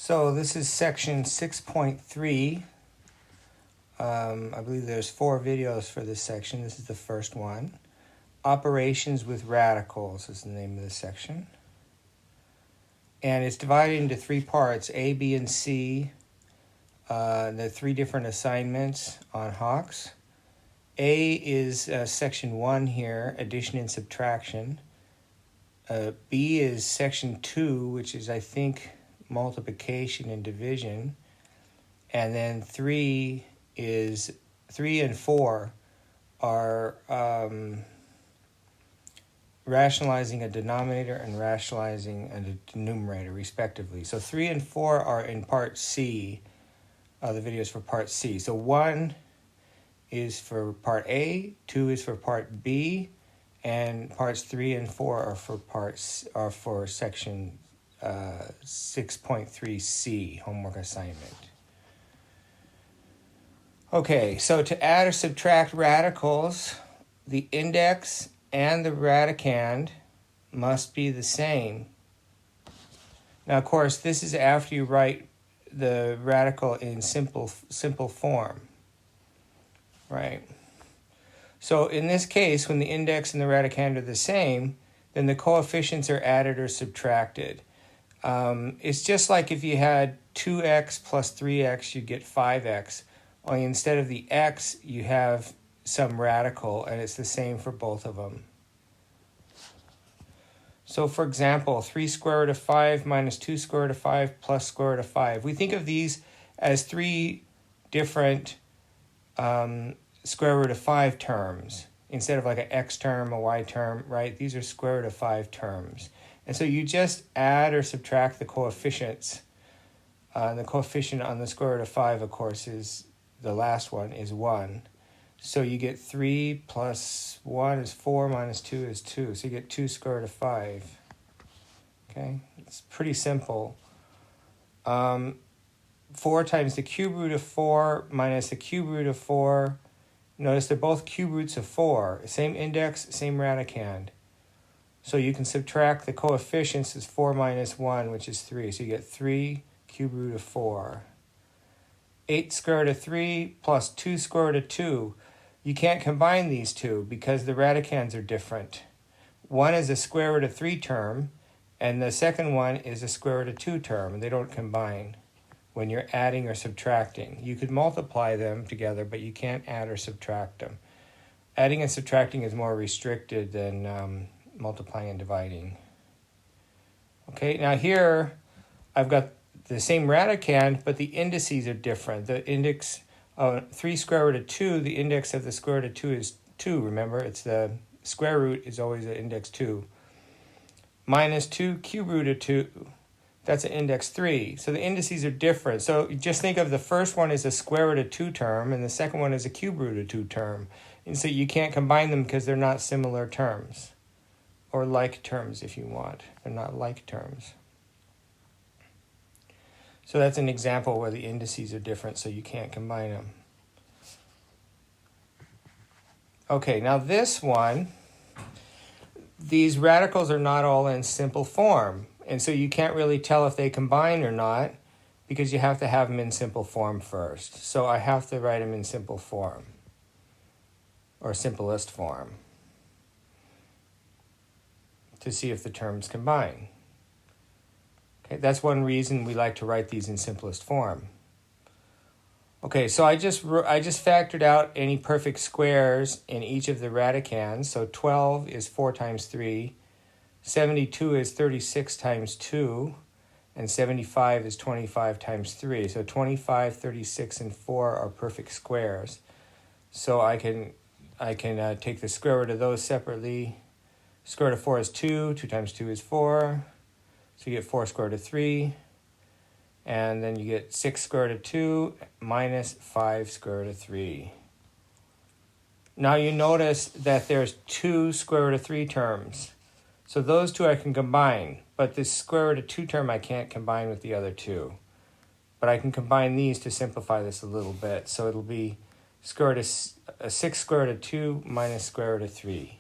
So this is section 6.3. I believe there's 4 videos for this section. This is the first one. Operations with radicals is the name of this section. And it's divided into 3 parts, A, B, and C. The 3 different assignments on Hawks. A is section 1 here, addition and subtraction. B is section 2, which is, I think, multiplication and division. And then 3 and 4 are rationalizing a denominator and rationalizing a numerator, respectively. So 3 and 4 are in part C. The video is for part C. So 1 is for part A, 2 is for part B, and parts 3 and 4 are for section 6.3C, homework assignment. Okay, so to add or subtract radicals, the index and the radicand must be the same. Now, of course, this is after you write the radical in simple form, right? So in this case, when the index and the radicand are the same, then the coefficients are added or subtracted. It's just like if you had 2x plus 3x, you get 5x. Only instead of the x, you have some radical, and it's the same for both of them. So for example, 3 square root of 5 minus 2 square root of 5 plus square root of 5. We think of these as 3 different square root of 5 terms instead of like an x term, a y term, right? These are square root of 5 terms. And so you just add or subtract the coefficients. The coefficient on the square root of 5, of course, is the last one is 1. So you get 3 plus 1 is 4 minus 2 is 2. So you get 2 square root of 5. Okay, it's pretty simple. 4 times the cube root of 4 minus the cube root of 4. Notice they're both cube roots of 4. Same index, same radicand. So you can subtract the coefficients as 4 minus 1, which is 3. So you get 3 cube root of 4. 8 square root of 3 plus 2 square root of 2. You can't combine these two because the radicands are different. One is a square root of 3 term, and the second one is a square root of 2 term, and they don't combine when you're adding or subtracting. You could multiply them together, but you can't add or subtract them. Adding and subtracting is more restricted than multiplying and dividing. Okay, now here I've got the same radicand, but the indices are different. The index of 3 square root of 2, the index of the square root of 2 is 2, remember? It's the square root is always an index 2. Minus 2 cube root of 2, that's an index 3. So the indices are different. So just think of the first one as a square root of 2 term, and the second one is a cube root of 2 term. And so you can't combine them because they're not similar terms. Or like terms if you want. They're not like terms. So that's an example where the indices are different, so you can't combine them. Okay, now this one, these radicals are not all in simple form. And so you can't really tell if they combine or not because you have to have them in simple form first. So I have to write them in simple form or simplest form to see if the terms combine. Okay, that's one reason we like to write these in simplest form. Okay, so I just factored out any perfect squares in each of the radicands. So 12 is 4 times 3, 72 is 36 times 2, and 75 is 25 times 3. So 25, 36, and 4 are perfect squares. So I can take the square root of those separately. Square root of 4 is 2, 2 times 2 is 4. So you get 4 square root of 3, and then you get 6 square root of 2 minus 5 square root of 3. Now you notice that there's 2 square root of 3 terms. So those two I can combine, but this square root of 2 term I can't combine with the other two. But I can combine these to simplify this a little bit. So it'll be 6 square root of 2 minus square root of 3.